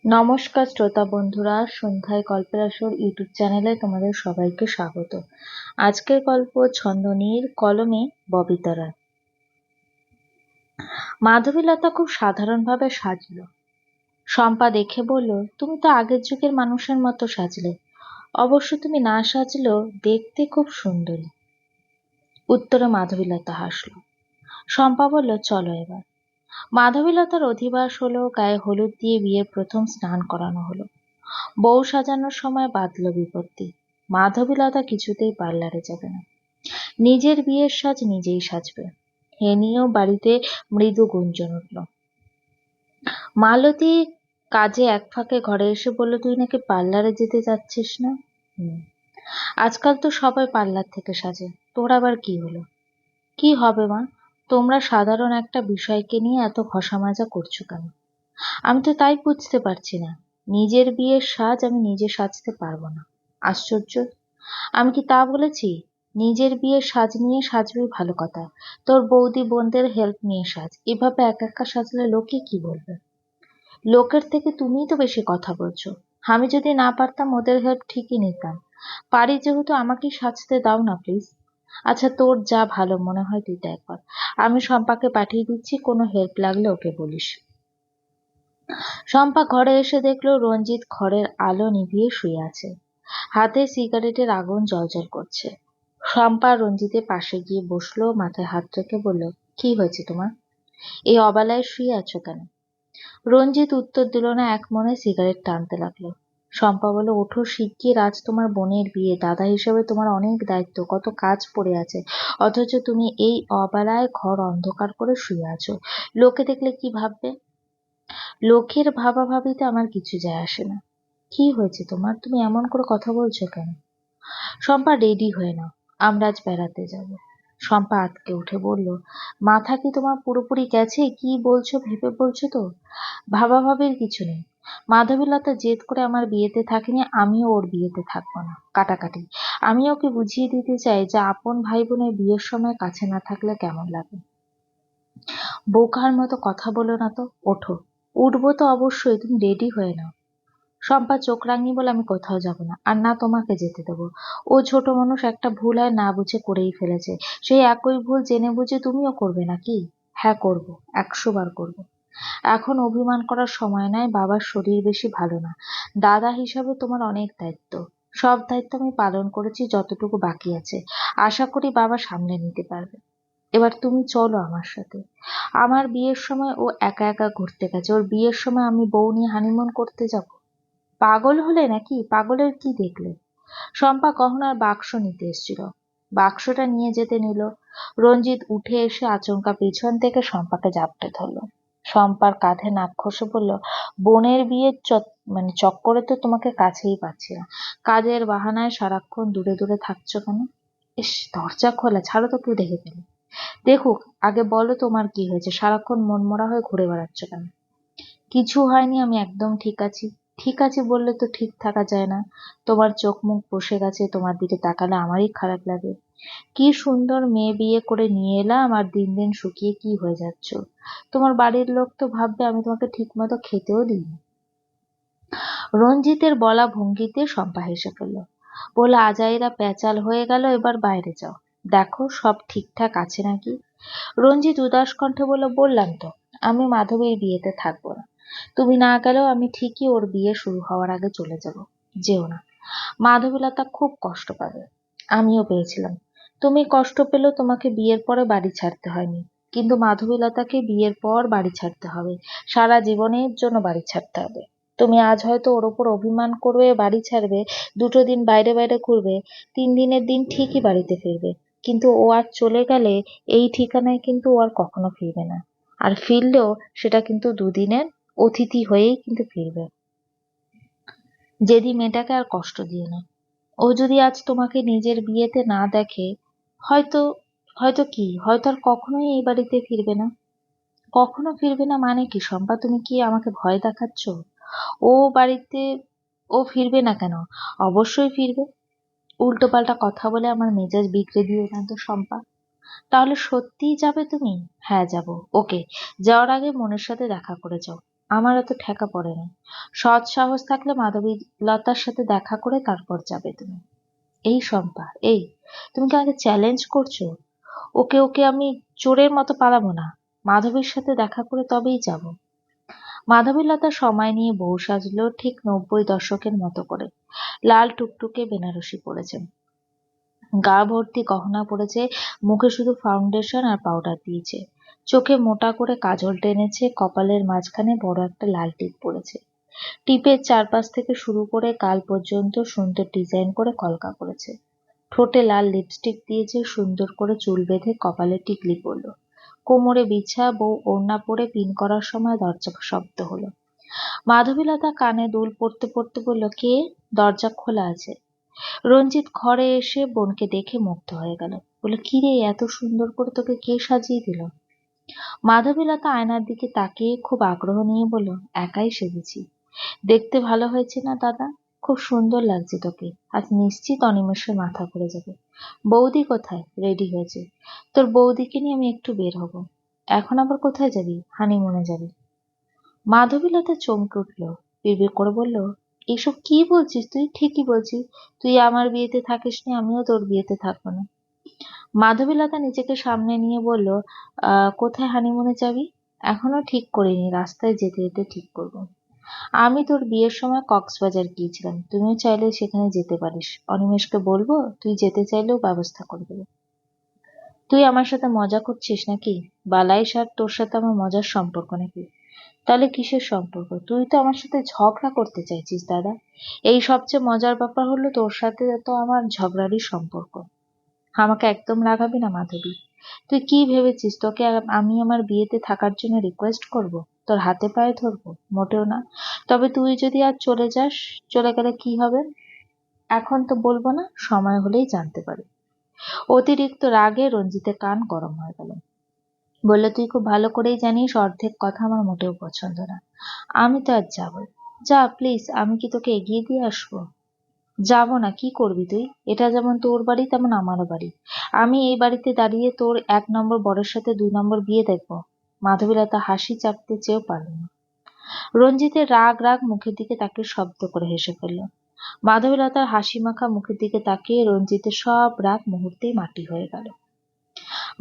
নমস্কার শ্রোতা বন্ধুরা, সন্ধ্যায় গল্পের আসর ইউটিউব চ্যানেলে তোমাদের সবাইকে স্বাগত। আজকের গল্প ছন্দনীর কলমে ববিতা রায়। মাধবীলতা খুব সাধারণভাবে সাজলো। শম্পা দেখে বলল, তুমি তো আগের যুগের মানুষের মতো সাজলে। অবশ্য তুমি না সাজলেও দেখতে খুব সুন্দরী। উত্তরে মাধবীলতা হাসলো। শম্পা বলল, চলো এবার। মাধবীলতার অধিবাস হলো, গায়ে হলুদ দিয়ে বিয়ের প্রথম স্নান করানো হলো। বউ সাজানোর সময় বাঁধল বিপত্তি। মাধবীলতা কিছুতেই পার্লারে যাবে না, নিজের বিয়ের সাজ নিজেই সাজবে। এ নিয়েও বাড়িতে মৃদু গুঞ্জন উঠল। মালতী কাজে এক ফাঁকে ঘরে এসে বলল, তুই নাকি পার্লারে যেতে যাচ্ছিস না? আজকাল তো সবাই পার্লার থেকে সাজে, তোর আবার কি হলো? কি হবে মা, তোমরা সাধারণ একটা বিষয়কে নিয়ে এত ঘষা মাজা করছো কেন? আমি তো তাই বুঝতে পারছি না। নিজের বিয়ের সাজ আমি নিজে সাজতে পারবো না? আশ্চর্য! আমি কি তা বলেছি? নিজের বিয়ের সাজ নিয়ে সাজবি ভালো কথা, তোর বৌদি বোনদের হেল্প নিয়ে সাজ। এভাবে একা একা সাজলে লোকে কি বলবে? লোকের থেকে তুমিই তো বেশি কথা বলছো। আমি যদি না পারতাম ওদের হেল্প ঠিকই নিতাম। পারি যেহেতু আমাকেই সাজতে দাও না প্লিজ। আচ্ছা, তোর যা ভালো মনে হয় তুই তাই কর। আমি শম্পাকে পাঠিয়ে দিচ্ছি, কোনো হেল্প লাগলে ওকে বলিস। শম্পা ঘরে এসে দেখলো রঞ্জিত ঘরের আলো নিভিয়ে শুয়ে আছে, হাতে সিগারেটের আগুন জ্বলজ্বল করছে। শম্পা রঞ্জিতের পাশে গিয়ে বসলো, মাথায় হাত রেখে বলল, কি হয়েছে তোমার? এই অবেলায় শুয়ে আছো কেন? রঞ্জিত উত্তর দিল না, এক মনে সিগারেট টানতে লাগলো। শম্পা বলল, ওঠো শিগগির, আজ তোমার বোনের বিয়ে। দাদা হিসেবে তোমার অনেক দায়িত্ব, কত কাজ পড়ে আছে। অথচ তুমি এই অবেলায় ঘর অন্ধকার করে শুয়ে আছো। লোকে দেখলে কি ভাববে? লোকের ভাবাভাবিতে আমার কিছু যায় আসে না। কি হয়েছে তোমার? তুমি এমন করে কথা বলছো কেন? শম্পা, রেডি হয়ে নাও, আমরা আজ বেড়াতে যাব। শম্পা আঁতকে উঠে বলল, মাথা কি তোমার পুরোপুরি গেছে? কি বলছো ভেবে বলছো তো? ভাবাভাবির কিছু নেই। মাধবীলতা জেদ করে আমার বিয়েতে থাকেনি, আমিও ওর বিয়েতে থাকবো না। কাটাকাটি। আমি ওকে বুঝিয়ে দিতে চাই যে আপন ভাই বোনের বিয়ের সময় কাছে না থাকলে কেমন লাগে। বোকার মতো কথা বলো না তো, ওঠো। উঠবো তো অবশ্যই, তুমি রেডি হয়ে নাও। শম্পা চোখ রাঙিয়ে বলে, আমি কোথাও যাব না, আর না তোমাকে যেতে দেবো। ও ছোট মানুষ, একটা ভুল হয় না বুঝে করেই ফেলেছে। সেই একই ভুল জেনে বুঝে তুমিও করবে নাকি? হ্যাঁ করব, 100 বার করব। এখন অভিমান করার সময় নয়, বাবার শরীর বেশি ভালো না। দাদা হিসাবে তোমার অনেক দায়িত্ব। সব দায়িত্ব আমি পালন করেছি, যতটুকু বাকি আছে আশা করি বাবা সামলে নিতে পারবে। এবার তুমি চলো আমার সাথে। আমার বিয়ের সময় ও একা একা ঘুরতে গেছে, ওর বিয়ের সময় আমি বউ নিয়ে হানিমুন করতে যাব? পাগল হলে নাকি? পাগলের কি দেখলে? শম্পা গহনার বাক্স নিতে এসেছিল, বাক্সটা নিয়ে যেতে নিল। রঞ্জিত উঠে এসে আচমকা পিছন থেকে শম্পাকে জাপটে ধরল। শম্পার কাঁধে নাক ঘষে বলল, বোনের বিয়ের চক্করে তো তোমাকে কাছেই পাচ্ছি না। কাজের বাহানায় সারাক্ষণ দূরে দূরে থাকছো কেন? ইস, দরজা খোলা, ছাড়ো তো, কেউ দেখে ফেলে। দেখুক, আগে বলো তোমার কি হয়েছে? সারাক্ষণ মনমরা হয়ে ঘুরে বেড়াচ্ছ কেন? কিছু হয়নি, আমি একদম ঠিক আছি। ঠিক আছি বললে তো ঠিক থাকা যায় না। তোমার চোখ মুখ বসে গেছে, তোমার দিকে তাকালে আমারই খারাপ লাগে। কি সুন্দর মেয়ে বিয়ে করে নিয়ে এলাম, আর দিন দিন শুকিয়ে কি হয়ে যাচ্ছ। তোমার বাড়ির লোক তো ভাববে আমি তোমাকে ঠিক মতো খেতেও দিইনি। রঞ্জিতের বলা ভঙ্গিতে শম্পা হেসে ফেলল, বলে, আজাইরা প্যাচাল হয়ে গেল, এবার বাইরে যাও, দেখো সব ঠিকঠাক আছে নাকি। রঞ্জিত উদাস কণ্ঠে বলল, বললাম তো আমি মাধবীর বিয়েতে থাকবো না। তুমি না গেলেও আমি ঠিকই ওর বিয়ে শুরু হওয়ার আগে চলে যাব। যেও না, মাধবীলতা খুব কষ্ট পাবে। আমিও পেয়েছিলাম। তুমি কষ্ট পেলেও তোমাকে বিয়ের পরে বাড়ি ছাড়তে হয়নি, কিন্তু মাধবীলতাকে বিয়ের পর বাড়ি ছাড়তে হবে। সারা জীবনের জন্য বাড়ি ছাড়তে হবে। তুমি আজ হয়তো ওর ওপর অভিমান করবে, বাড়ি ছাড়বে, 2 দিন বাইরে বাইরে ঘুরবে, 3 দিনের দিন ঠিকই বাড়িতে ফিরবে। কিন্তু ও আর চলে গেলে এই ঠিকানায় কিন্তু ও আর কখনো ফিরবে না। আর ফিরলেও সেটা কিন্তু 2 দিনের অতিথি হয়েই কিন্তু ফিরবে। যেদি মেয়েটাকে আর কষ্ট দিও না। ও যদি আজ তোমাকে নিজের বিয়েতে না দেখে, হয়তো হয়তো কি, হয়তো আর কখনোই এই বাড়িতে ফিরবে না। কখনো ফিরবে না মানে কি শম্পা? তুমি কি আমাকে ভয় দেখাচ্ছ? ও বাড়িতে ও ফিরবে না কেন? অবশ্যই ফিরবে। উল্টো পাল্টা কথা বলে আমার মেজাজ বিগড়ে দিও না তো শম্পা। তাহলে সত্যিই যাবে তুমি? হ্যাঁ যাব। ওকে, যাওয়ার আগে মনের সাথে দেখা করে যাও। আমার এত ঠেকা পড়েনি। সৎ সাহস থাকলে মাধবীলতার সাথে দেখা করে তারপর যাবে তুমি। এই শম্পা, এই, তুমি কি আমাকে চ্যালেঞ্জ করছো? ওকে ওকে আমি চোরের মতো পালাবো না। মাধবীর সাথে দেখা করে তবেই যাব। মাধবীলতা সময় নিয়ে বউ সাজলো ঠিক 90 দশকের মতো করে। লাল টুকটুকে বেনারসি পরেছেন, গা ভর্তি গহনা পরেছে, মুখে শুধু ফাউন্ডেশন আর পাউডার দিয়েছে, চোখে মোটা করে কাজল টেনেছে, কপালের মাঝখানে বড় একটা লাল টিপ পড়েছে। টিপের চারপাশ থেকে শুরু করে গাল পর্যন্ত সুন্দর ডিজাইন করে কলকা করেছে। ঠোঁটে লাল লিপস্টিক দিয়েছে, সুন্দর করে চুল বেঁধে কপালে টিকলি পরল। কোমরে বিছা, বউ ওড়না পরে পিন করার সময় দরজা শব্দ হলো। মাধবীলতা কানে দুল পড়তে পড়তে বলল, কে? দরজা খোলা আছে। রঞ্জিত ঘরে এসে বোনকে দেখে মুগ্ধ হয়ে গেল। বলল, কি রে, এত সুন্দর করে তোকে কে সাজিয়ে দিল? মাধবীলতা আয়নার দিকে তাকিয়ে খুব আগ্রহ নিয়ে বলল, একাই সেজেছি। দেখতে ভালো হয়েছে না দাদা? খুব সুন্দর লাগছে তোকে। আজ নিশ্চিত অনিমেষের মাথা ঘুরে যাবে। বৌদি কোথায়? রেডি হয়েছে। তোর বৌদিকে নিয়ে আমি একটু বের হব। এখন আবার কোথায় যাবি? হানিমুনে যাবি? মাধবীলতা চমকে উঠল, বিড়বিড় করে বলল, এসব কি বলছিস তুই? ঠিকই বলছিস। তুই আমার বিয়েতে থাকিসনি, আমিও তোর বিয়েতে থাকবো না। মাধবীলতা নিজেকে সামনে নিয়ে বলল, কোথায় হানিমুনে যাবি? এখনো ঠিক করিনি, রাস্তায় যেতে যেতে ঠিক করব। আমি তোর বিয়ের সময় কক্সবাজার গিয়েছিলাম, তুমিও চাইলে সেখানে যেতে পারিস। অনিমেষকে বলবো, তুই যেতে চাইলেও ব্যবস্থা করে দেবে। তুই আমার সাথে মজা করছিস নাকি? বালাই আর তোর সাথে আমার মজার সম্পর্ক নাকি? তাহলে কিসের সম্পর্ক? তুই তো আমার সাথে ঝগড়া করতে চাইছিস দাদা। এই সবচেয়ে মজার ব্যাপার হলো, তোর সাথে তো আমার ঝগড়ারই সম্পর্ক। আমাকে একদম রাগাবি না মাধবী। তুই কি ভেবেছিস তোকে আমি আমার বিয়েতে থাকার জন্য রিকোয়েস্ট করব? তোর হাতে পায়ে ধরবো? মোটেও না। তবে তুই যদি আজ চলে যাস, চলে গেলে কি হবে? এখন তো বলবো না, সময় হলেই জানতে পারবি। অতিরিক্ত রাগে রঞ্জিতের কান গরম হয়ে গেল। বললে, তুই খুব ভালো করেই জানিস অর্ধেক কথা আমার মোটেও পছন্দ না। আমি তো আজ যাবো। যা প্লিজ, আমি কি তোকে এগিয়ে দিয়ে আসবো? যাব না, কি করবি তুই? এটা যেমন তোর বাড়ি তেমন আমারও বাড়ি। আমি এই বাড়িতে দাঁড়িয়ে তোর 1 নম্বর বরের সাথে 2 নম্বর বিয়ে দেখবো? মাধবীলতা হাসি চাপতে চেয়েও পারল না। রঞ্জিতের রাগ রাগ মুখের দিকে তাকিয়ে শব্দ করে হেসে ফেলল। মাধবীলতার হাসি মাখা মুখের দিকে তাকিয়ে রঞ্জিতের সব রাগ মুহূর্তেই মাটি হয়ে গেল।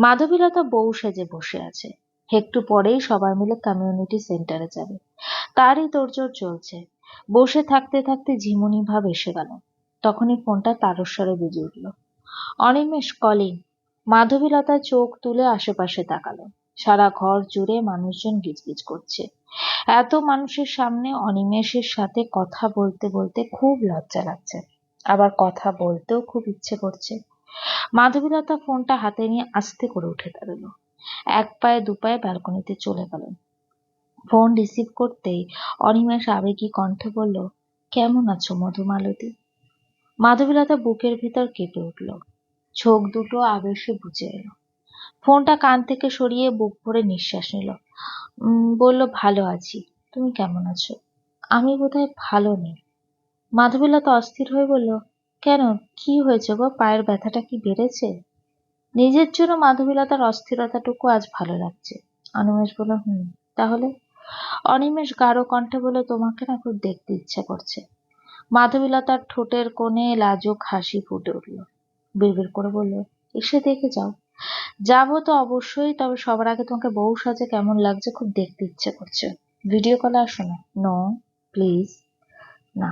মাধবীলতা বউ সেজে বসে আছে। একটু পরেই সবাই মিলে কমিউনিটি সেন্টারে যাবে, তারই তোড়জোড় চলছে। বসে থাকতে থাকতে ঝিমুনি ভাব এসে গেল। তখনই ফোনটা তারস্বরে বেজে উঠল। অনিমেষ কলিং। মাধবীলতা চোখ তুলে আশেপাশে তাকালো। সারা ঘর জুড়ে মানুষজন গিজগিজ করছে। এত মানুষের সামনে অনিমেষের সাথে কথা বলতে বলতে খুব লজ্জা লাগছে, আবার কথা বলতেও খুব ইচ্ছে করছে। মাধবীলতা ফোনটা হাতে নিয়ে আস্তে করে উঠে দাঁড়ালো। এক পায়ে দু পায়ে ব্যালকনিতে চলে গেল। ফোন রিসিভ করতেই অনিমেষ আবেগী কণ্ঠে বলল, কেমন আছো মধুমালতী? মাধবীলতা বুকের ভিতর কেঁপে উঠল, চোখ দুটো আবেশে বুজে এলো। ফোনটা কান থেকে সরিয়ে বুক ভরে নিঃশ্বাস নিল। বলল, ভালো আছি। তুমি কেমন আছো? আমি বোধহয় ভালো নেই। মাধবীলতা অস্থির হয়ে বলল, কেন, কি হয়েছে গো? পায়ের ব্যথাটা কি বেড়েছে? নিজের জন্য মাধবীলতার অস্থিরতাটুকু আজ ভালো লাগছে। অনিমেষ বলল, তাহলে? অনিমেষ গাঢ় কণ্ঠে বলল, তোমাকে না খুব দেখতে ইচ্ছে করছে। মাধবীলতার ঠোঁটের কোণে লাজুক হাসি ফুটে উঠল। বিড়বিড় করে বলল, এসে দেখে যাও। যাবো তো অবশ্যই, তবে সবার আগে তোমাকে বউ সাজে কেমন লাগছে খুব দেখতে ইচ্ছে করছে। ভিডিও কলে আসো না। No, please. না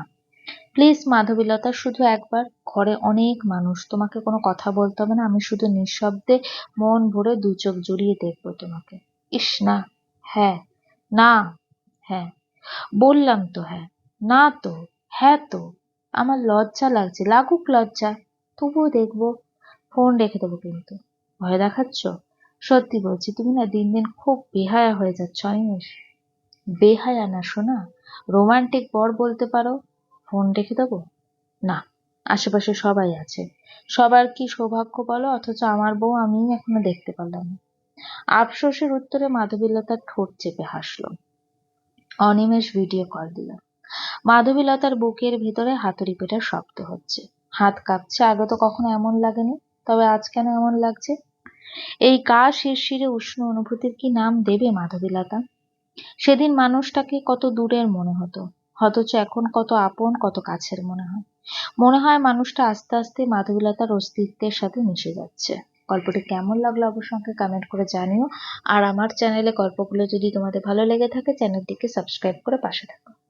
প্লিজ মাধবীলতা, শুধু একবার। ঘরে অনেক মানুষ, তোমাকে কোনো কথা বলতে হবে না, আমি শুধু নিঃশব্দে মন ভরে 2 চোখ জুড়িয়ে দেখবো তোমাকে। ইস না। হ্যাঁ। না। হ্যাঁ। বললাম তো হ্যাঁ। না তো। হ্যাঁ তো। আমার লজ্জা লাগছে, লাগুক লজ্জা, তবুও দেখবো। ফোন রেখে দেবো কিন্তু। ভয় দেখাচ্ছ? সত্যি বলছি, তুমি না দিন দিন খুব বেহায়া হয়ে যাচ্ছ অনিমেষ। বেহায়া না সোনা, রোমান্টিক বর বলতে পারো। ফোন রেখে দেবো? না, আশেপাশে সবাই আছে। সবার কি সৌভাগ্য বলো, অথচ আমার বউ আমিই এখনো দেখতে পারলাম না। আফসোসের উত্তরে মাধবীলতার ঠোঁট চেপে হাসল। অনিমেষ ভিডিও কল দিল। মাধবীলতার বুকের ভিতরে হাতুড়ি পেটার শব্দ হচ্ছে, হাত কাঁপছে। আগে তো কখনো এমন লাগেনি, তবে আজ কেন এমন লাগছে? এই গা শিরশিরে উষ্ণ অনুভূতির কি নাম দেবে মাধবীলতা? সেদিন মানুষটাকে কত দূরের মনে হতো, অথচ এখন কত আপন, কত কাছের মনে হয়। মনে হয় মানুষটা আস্তে আস্তে মাধবীলতার অস্তিত্বের সাথে মিশে যাচ্ছে। গল্পটি কেমন লাগলো অবশ্যই আমাকে কমেন্ট করে জানিও। আর আমার চ্যানেলে গল্পগুলো যদি তোমাদের ভালো লেগে থাকে চ্যানেলটিকে সাবস্ক্রাইব করে পাশে থাকো।